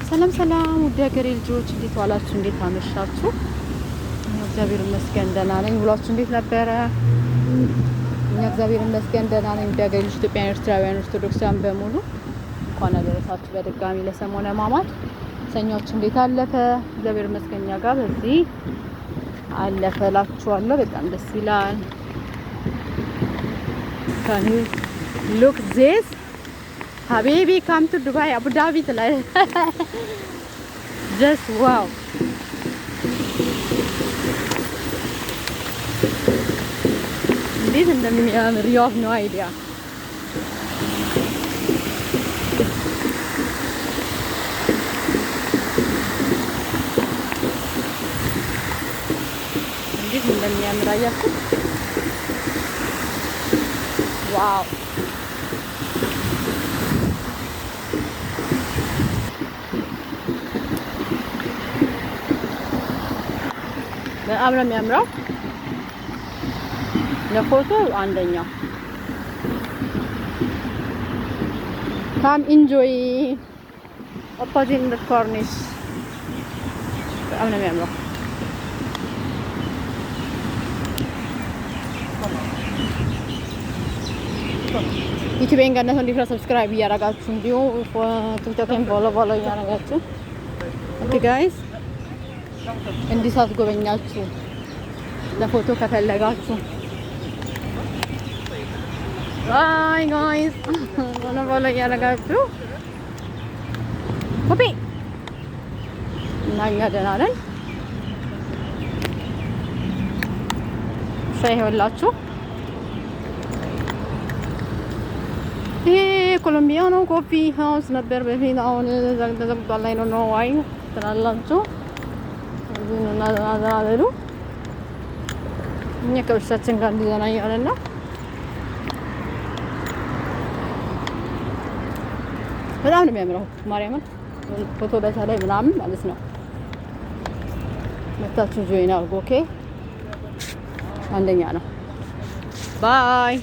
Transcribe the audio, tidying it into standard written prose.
ሰላም ሰላም ውድ ሀገሬ ልጆች እንዴት ዋላችሁ? እንዴት አመሻችሁ? እግዚአብሔር ይመስገን ደህና ነኝ። ውሏችሁ እንዴት ነበረ? እኛ እግዚአብሔር ይመስገን ደህና ነኝ። ውድ ሀገሬ ልጆች ኢትዮጵያውያን፣ ኤርትራውያን፣ ኦርቶዶክሳውያን በሙሉ እንኳን አደረሳችሁ በድጋሚ ለሰሞነ ሕማማት። ሰኞች እንዴት አለፈ? እግዚአብሔር ይመስገን እኛ ጋር በዚህ አለፈ እላችኋለሁ። በጣም ደስ ይላል። ካን ዩ ሉክ ዚስ Habibi, come to Dubai, Abu Dhabi today. Just wow. This is you have no idea. This is wow. በጣም ነው የሚያምረው። ለፎቶ አንደኛው ካም ኢንጆይ ኦፖዚት ዘ ኮርኒሽ በጣም ነው የሚያምረው። ዩቲዩብን ጋር ነው እንዲሁ ሰብስክራይብ እያደረጋችሁ እንዲሁ ቲክቶክን ፎሎ እያደረጋችሁ ኦኬ ጋይስ እንዲህ ሳትጎበኛችሁ ለፎቶ ከፈለጋችሁ ባይ ጋይስ ፎሎ እያደረጋችሁ ኮፒ እና እኛ ደህና ነን። ይኸውላችሁ ይሄ ኮሎምቢያኖ ኮፊ ሃውስ ነበር በፊት፣ አሁን ተዘግቷል። ላይ ነው ዋይ ትላላችሁ ናዛናሉ እኛ ከውሻችን ጋር እንዲዘና እያለን ነው። በጣም ነው የሚያምረው። ማርያምን ፎቶ በተለይ ምናምን ማለት ነው። መታችሁ ጆይን አድርጉ። ኦኬ አንደኛ ነው። ባይ